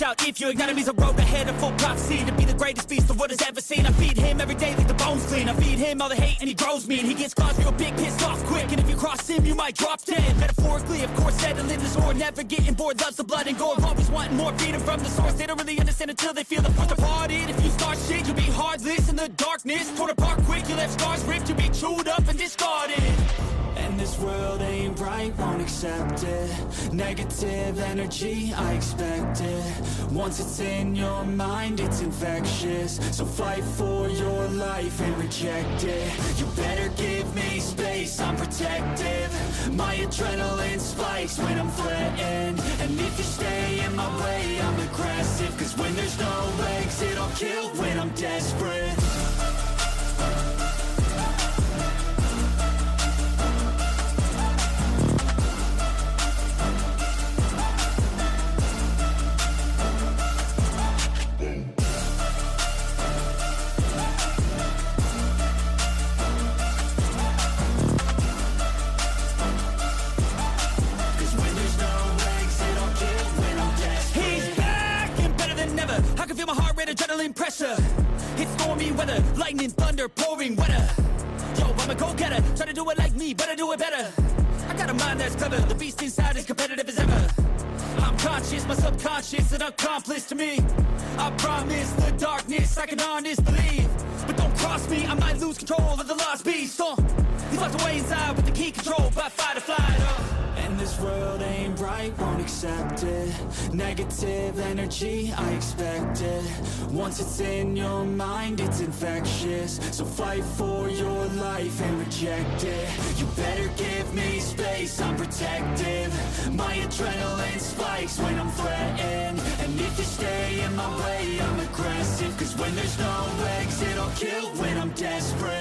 out if you ignite him. He's a road ahead of full prophecy to be the greatest beast the world has ever seen. I feed him every day like the bones clean. I feed him all the hate and he grows me, and he gets claws real big, pissed off quick. And if you cross him, you might drop dead. Metaphorically, of course, settling the score, never getting bored, loves the blood and gore, always wanting more freedom from the source. They don't really understand until they feel the force departed. If you start shit, you'll be heartless in the darkness, torn apart quick. You left scars ripped, you'll be chewed up and discarded. And this world ain't right, won't accept it. Negative energy, I expect it. Once it's in your mind, it's infectious. So fight for your life and reject it. You better give me space, I'm protective. My adrenaline spikes when I'm threatened. And if you stay in my way, I'm aggressive. Cause when there's no exit, I'll kill when I'm desperate. Adrenaline pressure, it's stormy weather, lightning, thunder, pouring weather. Yo, I'm a go-getter, try to do it like me, better do it better. I got a mind that's clever, the beast inside is competitive as ever. I'm conscious, my subconscious an accomplice to me. I promise the darkness I can honest believe. But don't cross me, I might lose control of the lost beast. He's locked away inside with the key controlled by fight or flight. And this world ain't right, won't accept it. Negative energy, I expect it. Once it's in your mind, it's infectious. So fight for your life and reject it. You better give me space, I'm protective. My adrenaline spikes when I'm threatened. And if you stay in my way, I'm aggressive. Cause when there's no exit, I'll kill when I'm desperate.